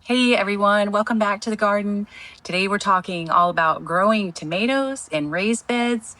Hey everyone, welcome back to the garden. Today we're talking all about growing tomatoes in raised beds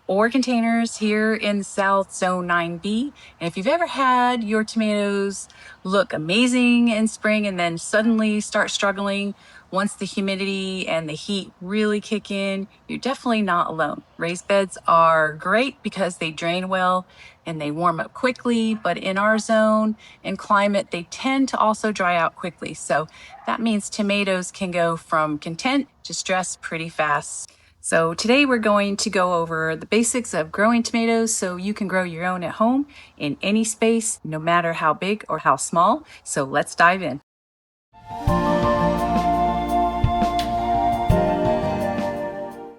or containers here in South Zone 9B. And if you've ever had your tomatoes look amazing in spring and then suddenly start struggling once the humidity and the heat really kick in, you're definitely not alone. Raised beds are great because they drain well and they warm up quickly, but in our zone and climate, they tend to also dry out quickly. So that means tomatoes can go from content to stress pretty fast. So today we're going to go over the basics of growing tomatoes so you can grow your own at home in any space, no matter how big or how small. So let's dive in.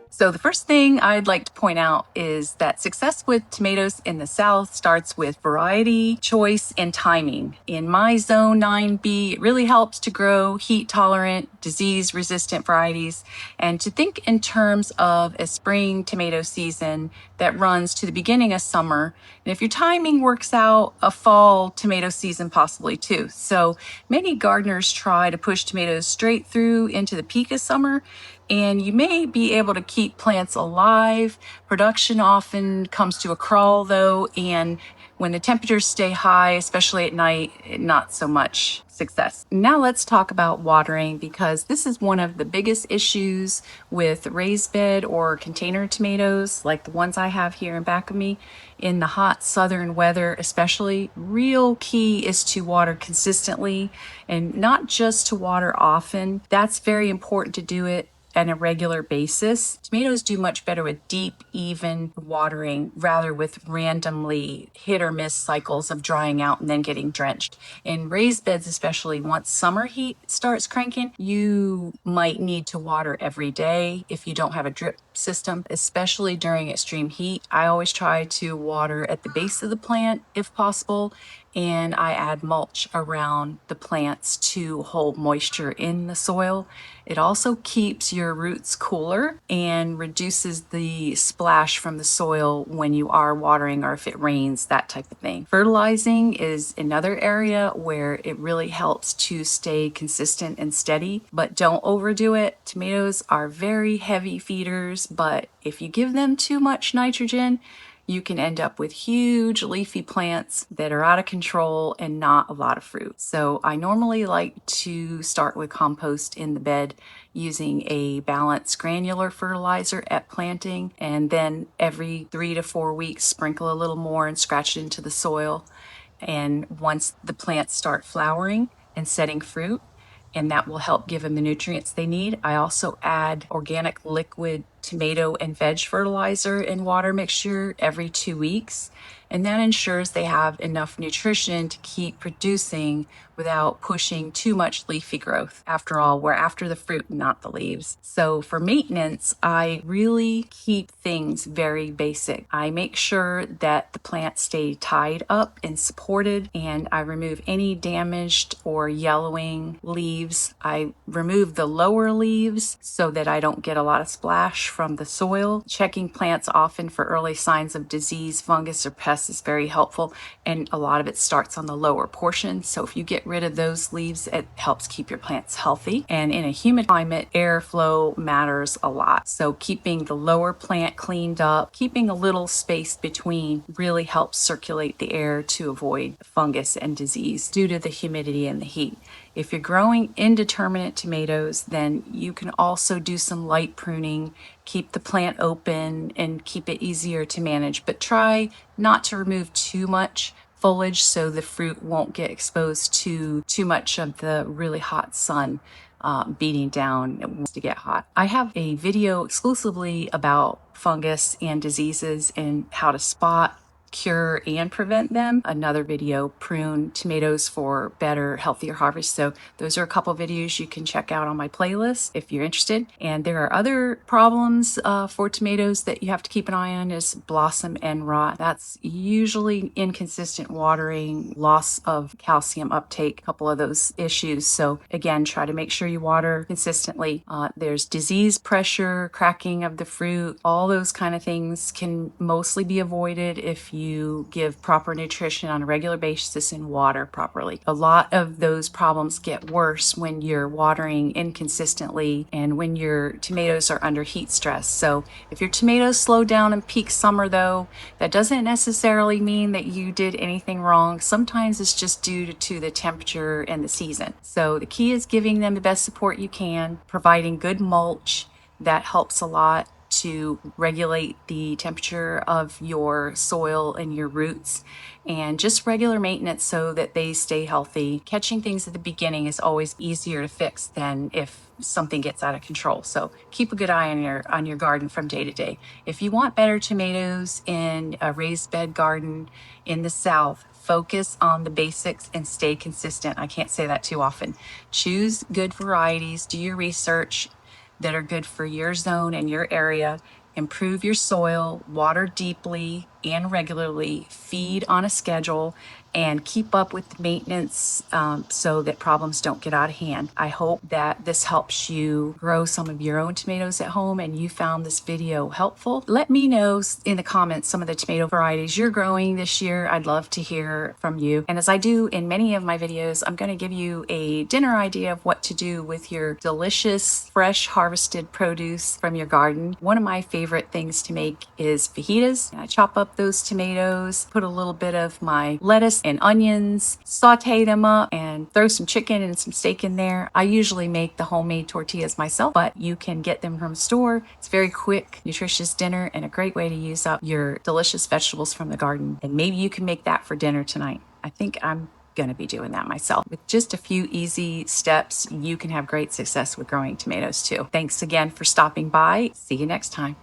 So the first thing I'd like to point out is that success with tomatoes in the South starts with variety, choice, and timing. In my zone 9B, it really helps to grow heat-tolerant, disease-resistant varieties and to think in terms of a spring tomato season that runs to the beginning of summer. And if your timing works out, a fall tomato season possibly too. So many gardeners try to push tomatoes straight through into the peak of summer, and you may be able to keep plants alive. Production often comes to a crawl though, and when the temperatures stay high, especially at night, not so much success. Now let's talk about watering, because this is one of the biggest issues with raised bed or container tomatoes like the ones I have here in back of me. In the hot southern weather especially, real key is to water consistently and not just to water often. That's very important to do it on a regular basis. Tomatoes do much better with deep, even watering rather with randomly hit or miss cycles of drying out and then getting drenched. In raised beds, especially once summer heat starts cranking, you might need to water every day if you don't have a drip system, especially during extreme heat. I always try to water at the base of the plant if possible, and I add mulch around the plants to hold moisture in the soil. It also keeps your roots cooler and reduces the splash from the soil when you are watering or if it rains, that type of thing. Fertilizing is another area where it really helps to stay consistent and steady, but don't overdo it. Tomatoes are very heavy feeders, but if you give them too much nitrogen, you can end up with huge leafy plants that are out of control and not a lot of fruit. So I normally like to start with compost in the bed using a balanced granular fertilizer at planting, and then every 3 to 4 weeks sprinkle a little more and scratch it into the soil. And once the plants start flowering and setting fruit, and that will help give them the nutrients they need. I also add organic liquid tomato and veg fertilizer and water mixture every 2 weeks, and that ensures they have enough nutrition to keep producing without pushing too much leafy growth. After all, we're after the fruit, not the leaves. So for maintenance, I really keep things very basic. I make sure that the plants stay tied up and supported, and I remove any damaged or yellowing leaves. I remove the lower leaves so that I don't get a lot of splash from the soil. Checking plants often for early signs of disease, fungus, or pests is very helpful, and a lot of it starts on the lower portion. So if you get rid of those leaves, it helps keep your plants healthy. And in a humid climate, airflow matters a lot. So keeping the lower plant cleaned up, keeping a little space between really helps circulate the air to avoid fungus and disease due to the humidity and the heat. If you're growing indeterminate tomatoes, then you can also do some light pruning, keep the plant open and keep it easier to manage, but try not to remove too much foliage so the fruit won't get exposed to too much of the really hot sun beating down. It wants to get hot. I have a video exclusively about fungus and diseases and how to spot, cure, and prevent them. Another video, prune tomatoes for better, healthier harvest. So those are a couple videos you can check out on my playlist if you're interested. And there are other problems for tomatoes that you have to keep an eye on, is blossom end rot. That's usually inconsistent watering, loss of calcium uptake, a couple of those issues. So again, try to make sure you water consistently. There's disease pressure, cracking of the fruit, all those kind of things can mostly be avoided if you give proper nutrition on a regular basis and water properly. A lot of those problems get worse when you're watering inconsistently and when your tomatoes are under heat stress. So if your tomatoes slow down in peak summer though, that doesn't necessarily mean that you did anything wrong. Sometimes it's just due to the temperature and the season. So the key is giving them the best support you can, providing good mulch. That helps a lot to regulate the temperature of your soil and your roots, and just regular maintenance so that they stay healthy. Catching things at the beginning is always easier to fix than if something gets out of control. So keep a good eye on your garden from day to day. If you want better tomatoes in a raised bed garden in the South, focus on the basics and stay consistent. I can't say that too often. Choose good varieties, do your research that are good for your zone and your area. Improve your soil, water deeply and regularly, feed on a schedule, and keep up with the maintenance so that problems don't get out of hand. I hope that this helps you grow some of your own tomatoes at home and you found this video helpful. Let me know in the comments some of the tomato varieties you're growing this year. I'd love to hear from you. And as I do in many of my videos, I'm going to give you a dinner idea of what to do with your delicious, fresh harvested produce from your garden. One of my favorite things to make is fajitas. I chop up those tomatoes, put a little bit of my lettuce and onions, saute them up, and throw some chicken and some steak in there. I usually make the homemade tortillas myself, but you can get them from the store. It's a very quick, nutritious dinner and a great way to use up your delicious vegetables from the garden. And maybe you can make that for dinner tonight. I think I'm going to be doing that myself. With just a few easy steps, you can have great success with growing tomatoes too. Thanks again for stopping by. See you next time.